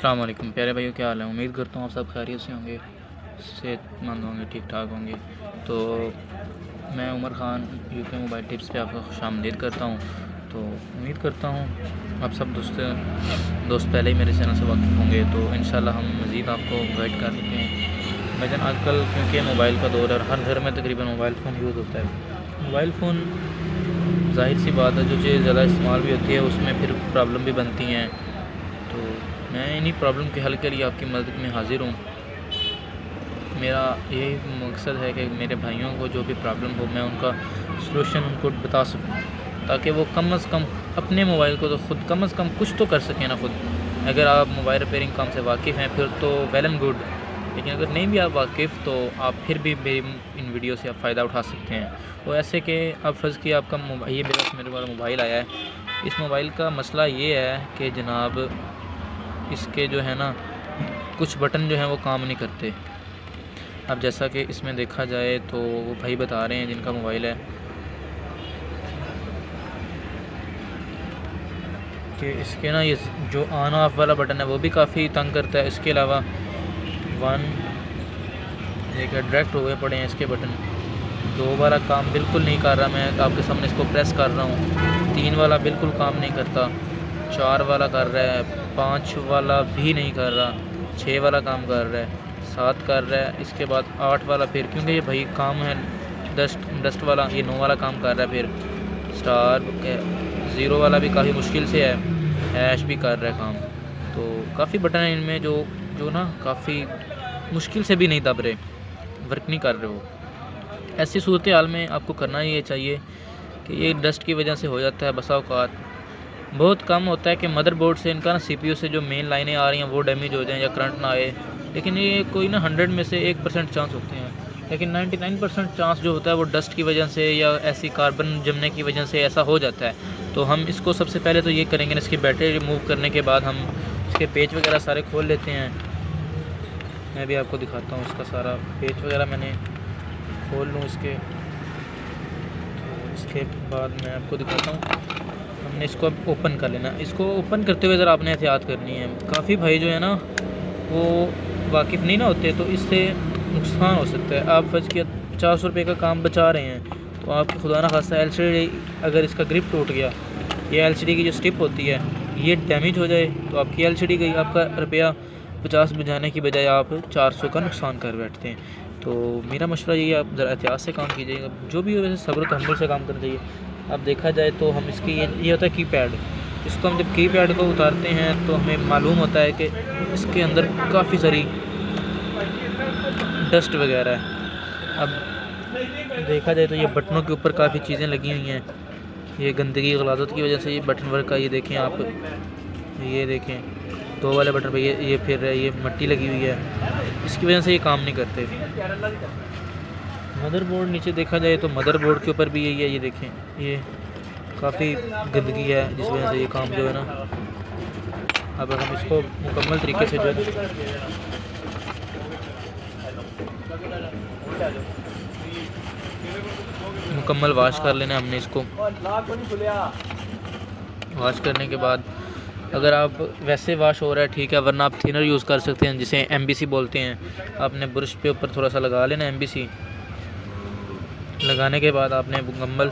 अस्सलाम वालेकुम प्यारे भाइयों, क्या हाल है। उम्मीद करता हूँ आप सब खैरियत से होंगे, सेहतमंद होंगे, ठीक ठाक होंगे। तो मैं Umar Khan UK mobile tips पे आपका खुशामदीद करता हूँ। तो उम्मीद करता हूँ आप सब दोस्त पहले ही मेरे चैनल से वाकिफ़ होंगे, तो इंशाल्लाह हम मज़ीद आपको गाइड कर सकते हैं। भाईजान आजकल क्योंकि मोबाइल का दौर है, हर घर में तकरीबन मोबाइल फ़ोन यूज़ होता है। मोबाइल फ़ोन ज़ाहिर सी बात है, जो चीज़ ज़्यादा इस्तेमाल भी होती है उसमें फिर प्रॉब्लम भी बनती हैं। तो मैं इन्हीं प्रॉब्लम के हल के लिए आपकी मदद में हाज़िर हूँ। मेरा यही मकसद है कि मेरे भाइयों को जो भी प्रॉब्लम हो, मैं उनका सलूशन उनको बता सकूँ, ताकि वो कम अज़ कम अपने मोबाइल को तो ख़ुद कम अज़ कम कुछ तो कर सकें ना खुद। अगर आप मोबाइल रिपेयरिंग काम से वाकिफ़ हैं फिर तो वेल एंड गुड, लेकिन अगर नहीं भी आप वाकिफ़ तो आप फिर भी मेरी इन वीडियो से आप फ़ायदा उठा सकते हैं। वो ऐसे कि अब फ़र्ज़ किया आपका ये मेरे वाला मोबाइल आया है। इस मोबाइल का मसला ये है कि जनाब इसके जो है ना कुछ बटन जो हैं वो काम नहीं करते। अब जैसा कि इसमें देखा जाए तो वो भाई बता रहे हैं जिनका मोबाइल है कि इसके ना ये जो ऑन ऑफ वाला बटन है वो भी काफ़ी तंग करता है। इसके अलावा एक डायरेक्ट हो गए पड़े हैं इसके बटन। 2 वाला काम बिल्कुल नहीं कर रहा, मैं आपके सामने इसको प्रेस कर रहा हूँ। 3 वाला बिल्कुल काम नहीं करता, 4 वाला कर रहा है, 5 वाला भी नहीं कर रहा, 6 वाला काम कर रहा है, 7 कर रहा है। इसके बाद 8 वाला फिर क्योंकि ये भाई काम है डस्ट वाला, ये 9 वाला काम कर रहा है। फिर स्टार 0 वाला भी काफ़ी मुश्किल से है, हैश भी कर रहा है काम। तो काफ़ी बटन हैं इनमें जो ना काफ़ी मुश्किल से भी नहीं दब रहे, वर्क नहीं कर रहे। वो ऐसी सूरत हाल में आपको करना ये चाहिए कि ये डस्ट की वजह से हो जाता है। बसा औकात बहुत कम होता है कि मदरबोर्ड से इनका ना सीपीयू से जो मेन लाइनें आ रही हैं वो डैमेज हो जाएं या करंट ना आए, लेकिन ये कोई ना 100 में से 1% चांस होते हैं। लेकिन 99% चांस जो होता है वो डस्ट की वजह से या ऐसी कार्बन जमने की वजह से ऐसा हो जाता है। तो हम इसको सबसे पहले तो ये करेंगे ना, इसकी बैटरी रिमूव करने के बाद हम इसके पेच वगैरह सारे खोल लेते हैं। मैं भी आपको दिखाता हूँ इसका सारा पेच वगैरह मैंने खोल लूँ इसके। तो इसके बाद मैं आपको दिखाता हूँ, हमने इसको अब ओपन कर लेना। इसको ओपन करते हुए ज़रा आपने एहतियात करनी है। काफ़ी भाई जो है ना वो वाकिफ़ नहीं ना होते, तो इससे नुकसान हो सकता है। आप फर्ज किया 50 रुपये का काम बचा रहे हैं, तो आपकी खुदा ना खास्ता LCD अगर इसका ग्रिप टूट गया, ये LCD की जो स्ट्रिप होती है ये डैमेज हो जाए, तो आपकी LCD गई, आपका रुपया 50 बचाने की बजाय आप 400 का नुकसान कर बैठते हैं। तो मेरा मशवरा यही है, आप ज़रा एहतियात से काम कीजिएगा। जो भी हो वैसे सब्र तहम्मुल से काम करना चाहिए। अब देखा जाए तो हम इसकी ये होता है कीपैड। इसको हम जब कीपैड को उतारते हैं तो हमें मालूम होता है कि इसके अंदर काफ़ी सारी डस्ट वगैरह है। अब देखा जाए तो ये बटनों के ऊपर काफ़ी चीज़ें लगी हुई हैं। ये गंदगी गलाज़त की वजह से ये बटन वर्क का, ये देखें आप, ये देखें 2 वाले बटन पे ये फिर ये मट्टी लगी हुई है, इसकी वजह से ये काम नहीं करते। मदरबोर्ड नीचे देखा जाए तो मदरबोर्ड के ऊपर भी यही है, ये देखें ये काफ़ी गंदगी है जिस वजह से ये काम जो है ना, अब हम इसको मुकम्मल तरीके से जो मुकम्मल वाश कर लेना हमने इसको। वाश करने के बाद अगर आप वैसे वाश हो रहा है ठीक है, वरना आप थिनर यूज़ कर सकते हैं जिसे MBC बोलते हैं। आपने ब्रश पे ऊपर थोड़ा सा लगा लेना MBC। लगाने के बाद आपने मुकम्मल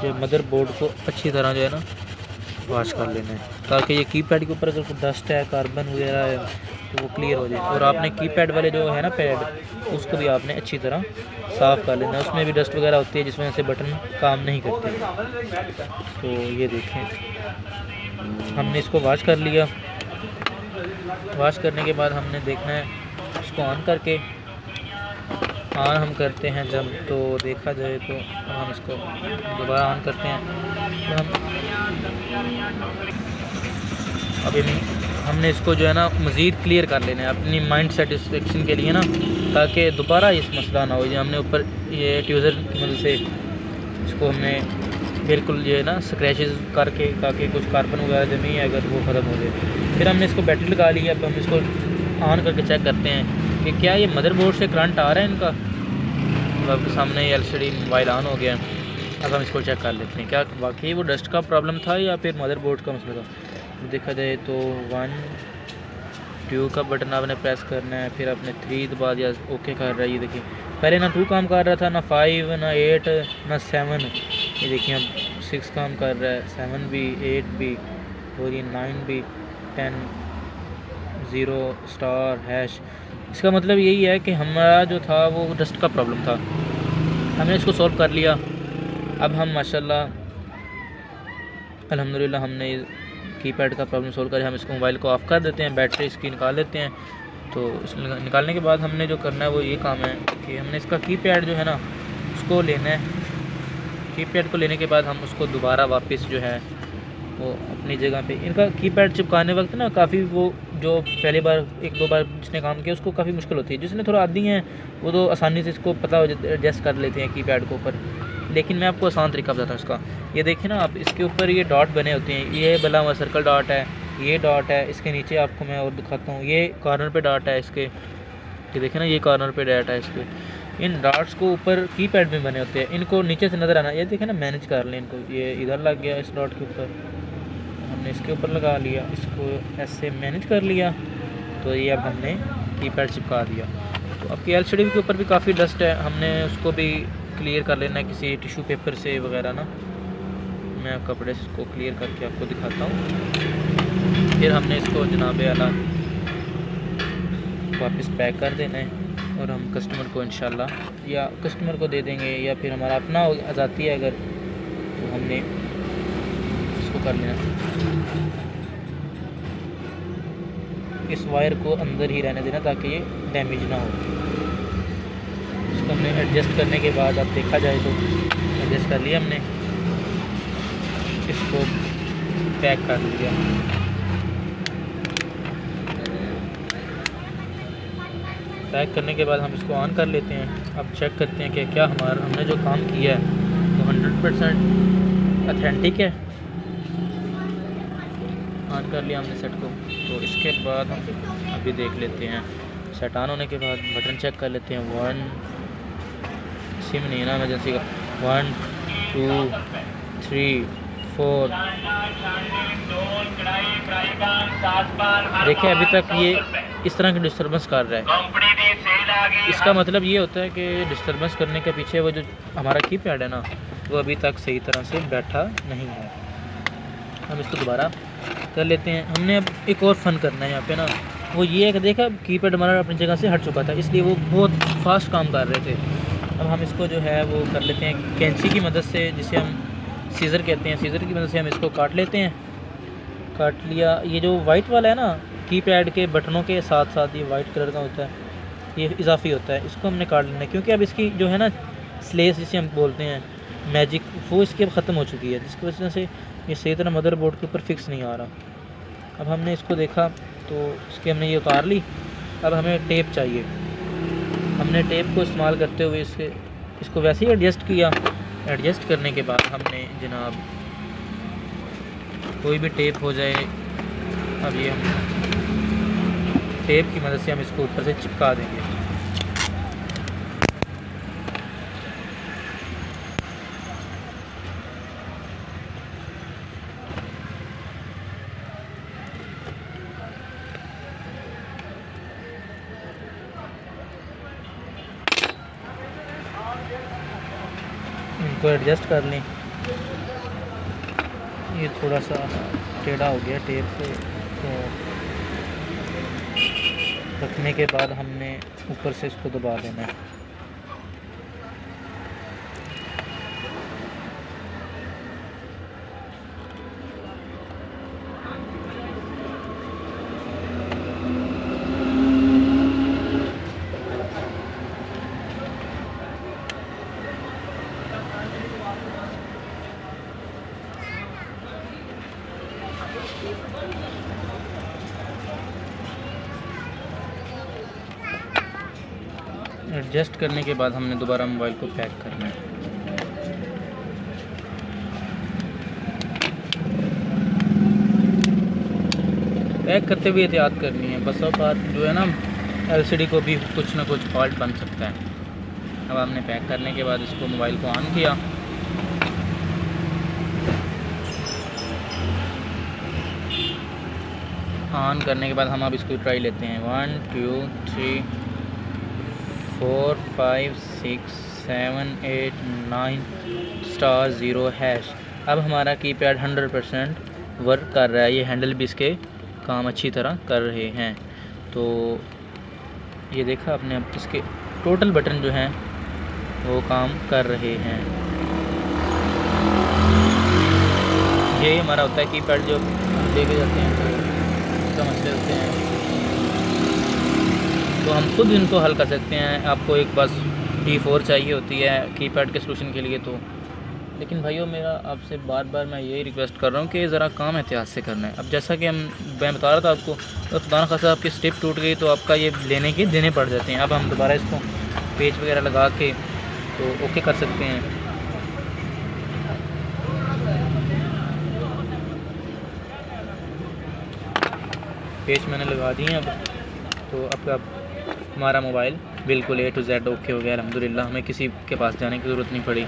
जो मदरबोर्ड को अच्छी तरह जो है ना वाश कर लेना है, ताकि ये कीपैड के ऊपर अगर कोई डस्ट है, कार्बन वगैरह है तो वो क्लियर हो जाए। और आपने कीपैड वाले जो है ना पैड, उसको भी आपने अच्छी तरह साफ़ कर लेना है। उसमें भी डस्ट वगैरह होती है जिस वजह से बटन काम नहीं करते। तो ये देखें हमने इसको वाश कर लिया। वाश करने के बाद हमने देखना है इसको ऑन करके, ऑन हम करते हैं जब, तो देखा जाए तो हम इसको दोबारा ऑन करते हैं तो अभी हमने इसको जो है ना मज़ीद क्लियर कर लेना है अपनी माइंड सेटिस्फेक्शन के लिए ना, ताकि दोबारा इस मसला ना हो। जो हमने ऊपर ये ट्यूज़र की मदद से इसको हमने बिल्कुल जो है ना स्क्रैचेस करके, ताकि कुछ कार्बन वगैरह जमी है अगर वो ख़त्म हो जाए। फिर हमने इसको बैटरी लगा ली है। अब हम इसको ऑन करके चेक करते हैं कि क्या ये मदरबोर्ड से करंट आ रहा है इनका। आपके सामने LCD मोबाइल ऑन हो गया। अब हम इसको चेक कर लेते हैं क्या वाकई वो डस्ट का प्रॉब्लम था या फिर मदरबोर्ड का मसला था। देखा जाए तो 1 2 का बटन आपने प्रेस करना है, फिर आपने 3 दबा दिया, ओके कर रहा है। ये देखिए पहले ना 2 काम कर रहा था, ना 5, ना 8, ना 7। ये देखिए अब 6 काम कर रहा है, 7 भी, 8 भी, और ये 9 भी, 10, 0 स्टार हैश। इसका मतलब यही है कि हमारा जो था वो डस्ट का प्रॉब्लम था, हमने इसको सॉल्व कर लिया। अब हम माशाल्लाह अल्हम्दुलिल्लाह हमने कीपैड का प्रॉब्लम सॉल्व कर, हम इसको मोबाइल को ऑफ़ कर देते हैं, बैटरी इसकी निकाल लेते हैं। तो इस निकालने के बाद हमने जो करना है वो ये काम है कि हमने इसका कीपैड जो है ना उसको लेना है। कीपैड को लेने के बाद हम उसको दोबारा वापस जो है वो अपनी जगह पे, इनका कीपैड चिपकाने वक्त ना काफ़ी वो जो पहली बार 1-2 बार जिसने काम किया उसको काफ़ी मुश्किल होती है, जिसने थोड़ा आदी हैं वो तो आसानी से इसको पता हो एडजस्ट कर लेते हैं कीपैड के ऊपर। लेकिन मैं आपको आसान तरीका बताता हूँ इसका। ये देखिए ना आप, इसके ऊपर ये डॉट बने होते हैं, ये बना हुआ सर्कल डॉट है, ये डॉट है, इसके नीचे आपको मैं और दिखाता हूँ, ये कॉर्नर पे डॉट है इसके, ये देखिए ना ये कॉर्नर पे डॉट है इसके। इन डॉट्स को ऊपर कीपैड में बने होते हैं, इनको नीचे से नज़र आना, ये देखें ना मैनेज कर लें इनको। ये इधर लग गया इस डॉट के ऊपर, हमने इसके ऊपर लगा लिया, इसको ऐसे मैनेज कर लिया, तो ये अब हमने कीपैड चिपका दिया। तो आपकी एलसीडी के ऊपर भी काफ़ी डस्ट है, हमने उसको भी क्लियर कर लेना है किसी टिश्यू पेपर से वगैरह ना। मैं कपड़े से इसको क्लियर करके आपको दिखाता हूँ। फिर हमने इसको जनाबे आला वापस पैक कर देना है और हम कस्टमर को इंशाल्लाह या कस्टमर को दे देंगे, या फिर हमारा अपना आ जाती है अगर, तो हमने इसको कर लेना। इस वायर को अंदर ही रहने देना ताकि ये डैमेज ना हो। इसको हमने एडजस्ट करने के बाद अब देखा जाए तो एडजस्ट कर लिया हमने, इसको पैक कर लिया। पैक करने के बाद हम इसको ऑन कर लेते हैं। अब चेक करते हैं कि क्या हमने जो काम किया है वो 100% ऑथेंटिक है। ऑन कर लिया हमने सेट को, तो इसके बाद हम अभी देख लेते हैं। सेट ऑन होने के बाद बटन चेक कर लेते हैं। 1 सिम नहीं है ना इमरजेंसी का, 1 2 3 4। देखिए अभी तक ये इस तरह की डिस्टर्बेंस कर रहा है। इसका मतलब ये होता है कि डिस्टर्बेंस करने के पीछे वो जो हमारा कीपैड है ना वो अभी तक सही तरह से बैठा नहीं है। हम इसको दोबारा कर लेते हैं। हमने अब एक और फ़न करना है यहाँ पे ना, वो ये है कि देखा कीपैड हमारा अपनी जगह से हट चुका था, इसलिए वो बहुत फास्ट काम कर रहे थे। अब हम इसको जो है वो कर लेते हैं कैंची की मदद से, जिसे हम सीज़र कहते हैं। सीज़र की मदद से हम इसको काट लेते हैं। काट लिया। ये जो वाइट वाला है ना कीपैड के बटनों के साथ साथ ये वाइट कलर का होता है, ये इजाफी होता है, इसको हमने काट लेना है, क्योंकि अब इसकी जो है ना स्लेस जिसे हम बोलते हैं मैजिक, वो इसके अब ख़त्म हो चुकी है, जिसकी वजह से ये सही तरह मदरबोर्ड के ऊपर फिक्स नहीं आ रहा। अब हमने इसको देखा तो इसकी हमने ये उतार ली। अब हमें टेप चाहिए। हमने टेप को इस्तेमाल करते हुए इसको वैसे ही एडजस्ट किया। एडजस्ट करने के बाद हमने जनाब कोई भी टेप हो जाए, अब ये हम टेप की मदद से हम इसको ऊपर से चिपका देंगे। इनको एडजस्ट कर लें। ये थोड़ा सा टेढ़ा हो गया टेप तो रखने के बाद हमने ऊपर से इसको दबा देना है। एडजस्ट करने के बाद हमने दोबारा मोबाइल को पैक करना है। पैक करते हुए एहतियात करनी है, बस अब बात जो है ना एलसीडी को भी कुछ ना कुछ फॉल्ट बन सकता है। अब हमने पैक करने के बाद इसको मोबाइल को ऑन किया। ऑन करने के बाद हम अब इसको ट्राई लेते हैं। 1 2 3 4 5 6 7 8 9 *0#। अब हमारा कीपैड 100% वर्क कर रहा है। ये हैंडल भी इसके काम अच्छी तरह कर रहे हैं। तो ये देखा आपने, अब इसके टोटल बटन जो हैं वो काम कर रहे हैं। यही हमारा होता है कीपैड जो हम लेके जाते हैं तो इसका मसले होते हैं, तो हम खुद इनको हल कर सकते हैं। आपको एक बस T4 चाहिए होती है कीपैड के सलूशन के लिए। तो लेकिन भाइयों, मेरा आपसे बार बार मैं यही रिक्वेस्ट कर रहा हूँ कि ज़रा काम एहतियात से करना है। अब जैसा कि मैं बता रहा था आपको, तो खुदा न खासा आपकी स्टिप टूट गई तो आपका ये लेने के देने पड़ जाते हैं। अब हम दोबारा इसको पेच वगैरह लगा के तो ओके कर सकते हैं। पेच मैंने लगा दिए अब, तो अब हमारा मोबाइल बिल्कुल A to Z ओके हो गया अल्हम्दुलिल्लाह। हमें किसी के पास जाने की ज़रूरत नहीं पड़ी।